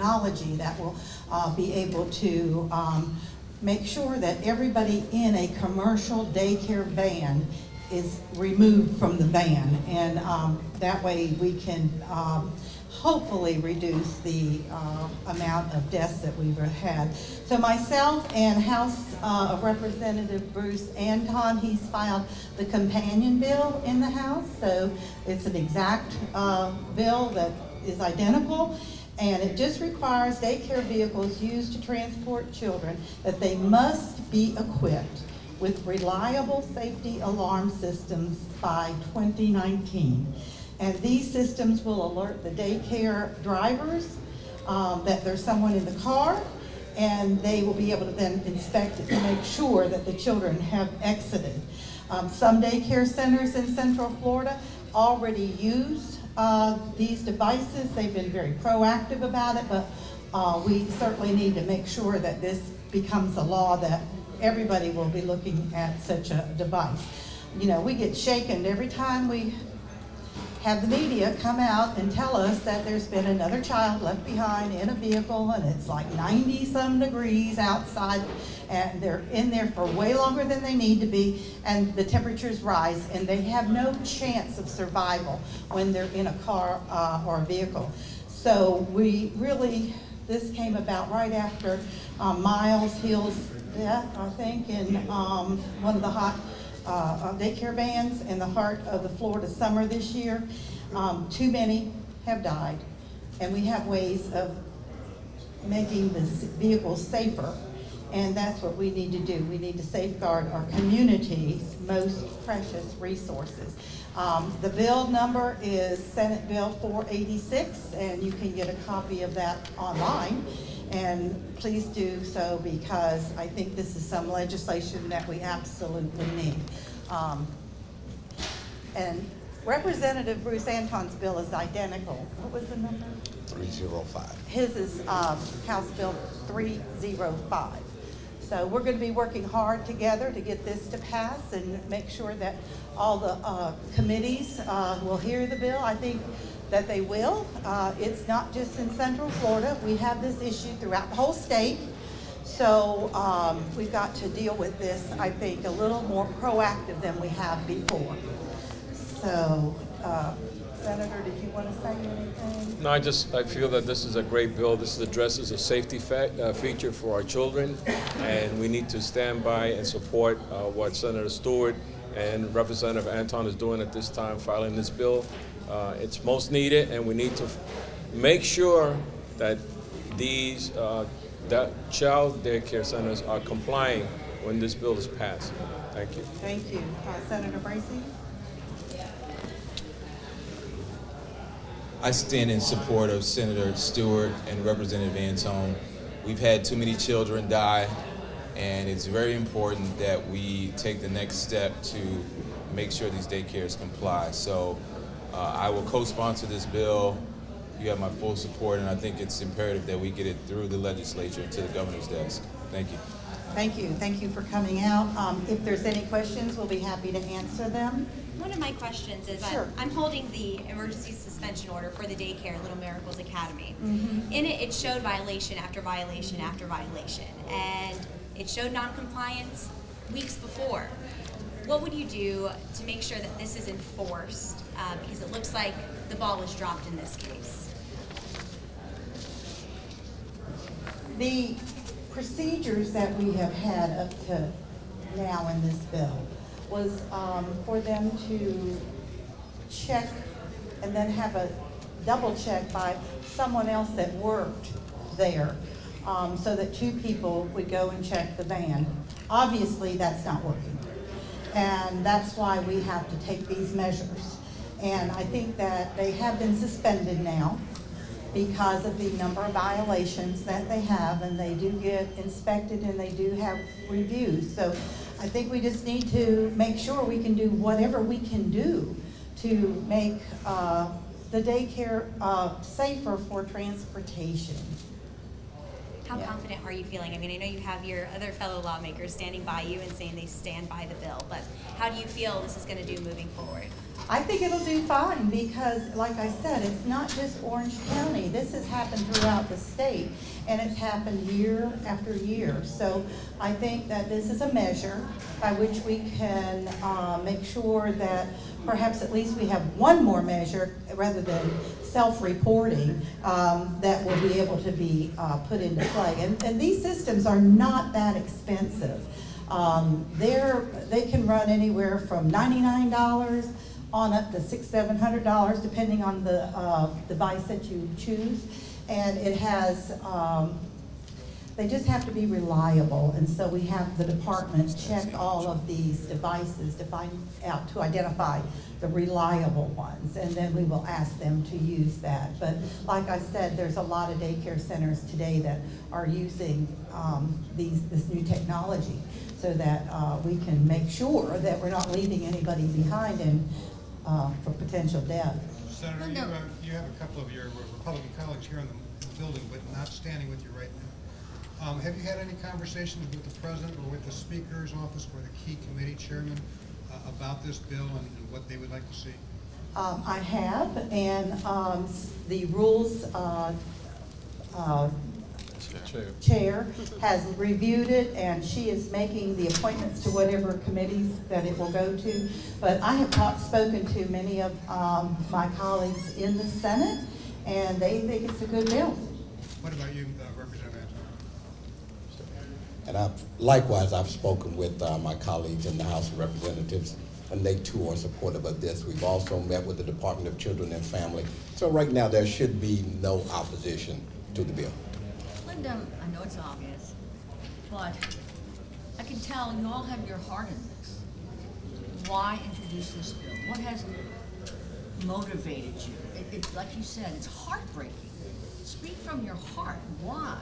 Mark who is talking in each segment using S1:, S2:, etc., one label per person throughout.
S1: technology that will be able to make sure that everybody in a commercial daycare van is removed from the van, and that way we can hopefully reduce the amount of deaths that we've had. So myself and House of Representative Bruce Antone, he's filed the companion bill in the House, so it's an exact bill that is identical, and it just requires daycare vehicles used to transport children that they must be equipped with reliable safety alarm systems by 2019. And these systems will alert the daycare drivers that there's someone in the car, and they will be able to then inspect it to make sure that the children have exited. Some daycare centers in Central Florida already use these devices. They've been very proactive about it, but we certainly need to make sure that this becomes a law that everybody will be looking at such a device. You know, we get shaken every time we have the media come out and tell us that there's been another child left behind in a vehicle, and it's like 90-some degrees outside, and they're in there for way longer than they need to be, and the temperatures rise, and they have no chance of survival when they're in a car or a vehicle. So we really, this came about right after Miles Hill's death, I think, in one of the hot daycare vans in the heart of the Florida summer this year. Too many have died, and we have ways of making the vehicles safer, and that's what we need to do. We need to safeguard our community's most precious resources. The bill number is Senate Bill 486, and you can get a copy of that online. And please do so, because I think this is some legislation that we absolutely need. And Representative Bruce Antone's bill is identical. What was the number?
S2: 305.
S1: His is House Bill 305. So we're going to be working hard together to get this to pass and make sure that all the committees will hear the bill. I think that they will. It's not just in Central Florida. We have this issue throughout the whole state. So we've got to deal with this, I think, a little more proactive than we have before. So, Senator, did you want to say anything?
S3: No, I feel that this is a great bill. This addresses a safety feature for our children, and we need to stand by and support what Senator Stewart and Representative Antone is doing at this time, filing this bill. It's most needed, and we need to make sure that these child daycare centers are complying when this bill is passed. Thank you.
S1: Thank you. Senator Bracy?
S4: I stand in support of Senator Stewart and Representative Antone. We've had too many children die, and it's very important that we take the next step to make sure these daycares comply. So I will co-sponsor this bill. You have my full support, and I think it's imperative that we get it through the legislature to the governor's desk. Thank you.
S1: Thank you. Thank you for coming out. If there's any questions, we'll be happy to answer them.
S5: One of my questions is,
S1: Sure.
S5: I'm holding the emergency suspension order for the daycare, Little Miracles Academy.
S1: Mm-hmm.
S5: In it, it showed violation after violation after violation, and it showed noncompliance weeks before. What would you do to make sure that this is enforced? Because it looks like the ball was dropped in this case.
S1: The procedures that we have had up to now in this bill was for them to check and then have a double check by someone else that worked there, so that two people would go and check the van. Obviously, that's not working, and that's why we have to take these measures. And I think that they have been suspended now because of the number of violations that they have, and they do get inspected and they do have reviews. So I think we just need to make sure we can do whatever we can do to make the daycare safer for transportation.
S5: How confident are you feeling? I mean, I know you have your other fellow lawmakers standing by you and saying they stand by the bill, but how do you feel this is going to do moving forward?
S1: I think it'll do fine because, like I said, it's not just Orange County. This has happened throughout the state, and it's happened year after year. So I think that this is a measure by which we can make sure that perhaps at least we have one more measure rather than self-reporting that will be able to be put into play. And these systems are not that expensive. They can run anywhere from $99 on up to $600, $700, depending on the device that you choose. And it has, they just have to be reliable. And so we have the department check all of these devices to find out, to identify the reliable ones. And then we will ask them to use that. But like I said, there's a lot of daycare centers today that are using this new technology so that we can make sure that we're not leaving anybody behind and for potential death.
S2: Senator, you have a couple of your Republican colleagues here in the building, but not standing with you right now. Have you had any conversations with the president or with the speaker's office or the key committee chairman about this bill and what they would like to see?
S1: I have, and the rules chair has reviewed it, and she is making the appointments to whatever committees that it will go to. But I have spoken to many of my colleagues in the Senate, and they think it's a good bill.
S2: What about you, Representative Antone?
S6: And likewise, I've spoken with my colleagues in the House of Representatives, and they too are supportive of this. We've also met with the Department of Children and Family. So right now, there should be no opposition to the bill.
S7: Linda, I know it's obvious, but I can tell you all have your heart in this. Why introduce this bill? What has motivated you? Like you said, it's heartbreaking. Speak from your heart why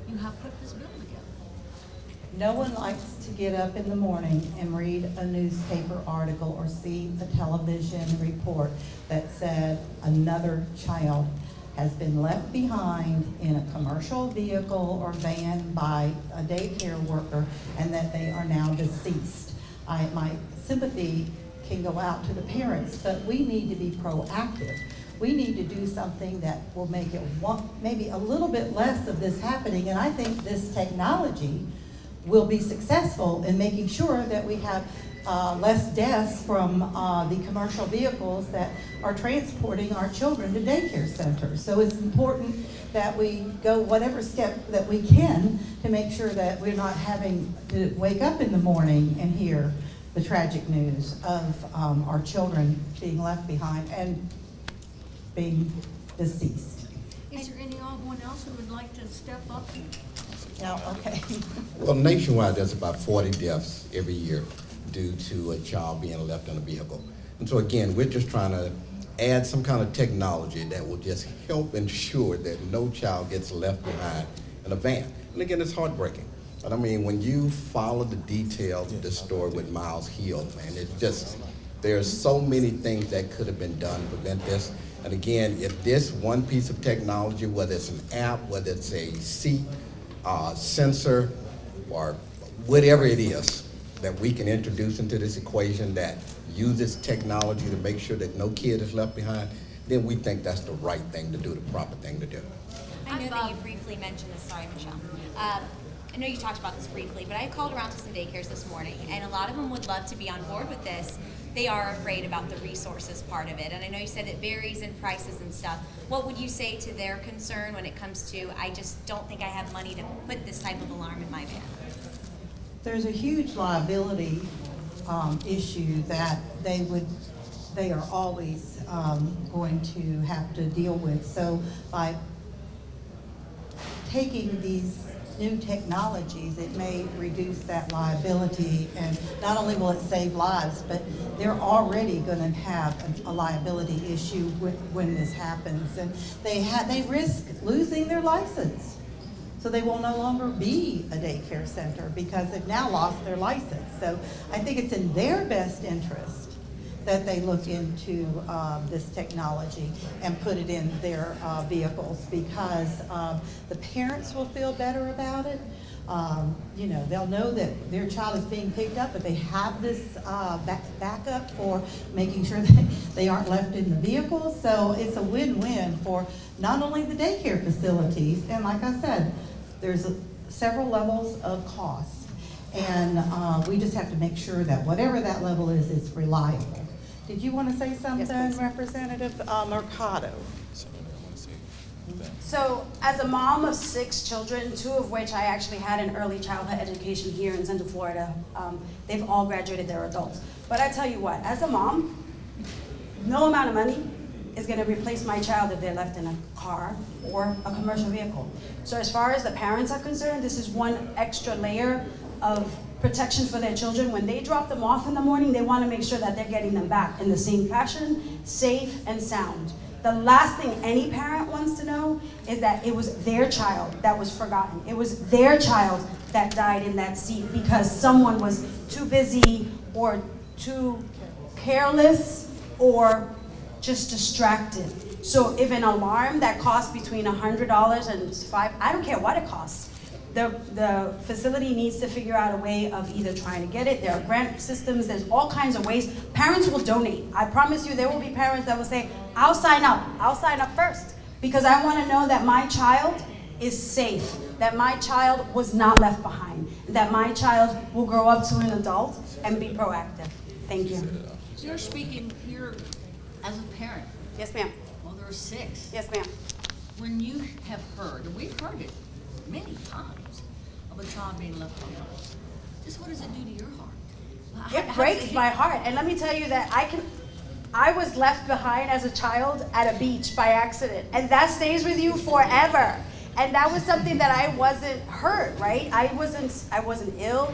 S7: you have put this bill together.
S1: No one likes to get up in the morning and read a newspaper article or see a television report that said another child has been left behind in a commercial vehicle or van by a daycare worker and that they are now deceased. My sympathy can go out to the parents, but we need to be proactive. We need to do something that will make it maybe a little bit less of this happening, and I think this technology will be successful in making sure that we have less deaths from the commercial vehicles that are transporting our children to daycare centers. So it's important that we go whatever step that we can to make sure that we're not having to wake up in the morning and hear the tragic news of our children being left behind and being deceased.
S7: Is there anyone else who would like to step up?
S1: No, okay.
S6: Well, nationwide, there's about 40 deaths every year due to a child being left in a vehicle. And so again, we're just trying to add some kind of technology that will just help ensure that no child gets left behind in a van. And again, it's heartbreaking. But I mean, when you follow the details of this story with Miles Hill, man, it's just, there's so many things that could have been done to prevent this. And again, if this one piece of technology, whether it's an app, whether it's a seat, sensor, or whatever it is that we can introduce into this equation that uses technology to make sure that no kid is left behind, then we think that's the right thing to do, the proper thing to do.
S5: I know that you briefly mentioned this, sorry Michelle. I know you talked about this briefly, but I called around to some daycares this morning, and a lot of them would love to be on board with this. They are afraid about the resources part of it, and I know you said it varies in prices and stuff. What would you say to their concern when it comes to, I just don't think I have money to put this type of alarm in my van?
S1: There's a huge liability issue that they are always going to have to deal with. So by taking these new technologies, it may reduce that liability, and not only will it save lives, but they're already going to have a liability issue when this happens, and they risk losing their license. So they will no longer be a daycare center because they've now lost their license. So I think it's in their best interest that they look into this technology and put it in their vehicles, because the parents will feel better about it. You know, they'll know that their child is being picked up, but they have this backup for making sure that they aren't left in the vehicle. So it's a win-win for not only the daycare facilities, and like I said, there's several levels of cost. And we just have to make sure that whatever that level is, it's reliable. Did you want to say something,
S8: Yes,
S1: Representative Mercado?
S8: So, as a mom of 6 children, 2 of which I actually had in early childhood education here in Central Florida, they've all graduated, they're adults. But I tell you what, as a mom, no amount of money is going to replace my child if they're left in a car or a commercial vehicle. So as far as the parents are concerned, this is one extra layer of protection for their children. When they drop them off in the morning, they want to make sure that they're getting them back in the same fashion, safe and sound. The last thing any parent wants to know is that it was their child that was forgotten. It was their child that died in that seat because someone was too busy or too careless or just distracted. So if an alarm that costs between $100 and $5, I don't care what it costs, the facility needs to figure out a way of either trying to get it. There are grant systems, there's all kinds of ways. Parents will donate. I promise you there will be parents that will say, I'll sign up first, because I want to know that my child is safe, that my child was not left behind, that my child will grow up to an adult and be proactive. Thank you.
S7: So you're speaking here as a parent.
S8: Yes, ma'am.
S7: Well, there are 6.
S8: Yes, ma'am.
S7: When you have heard, and we've heard it many times, of a child being left behind, just what does it do to your heart?
S8: It breaks my heart. And let me tell you that I was left behind as a child at a beach by accident, and that stays with you forever. And that was something that I wasn't hurt, right? I wasn't ill.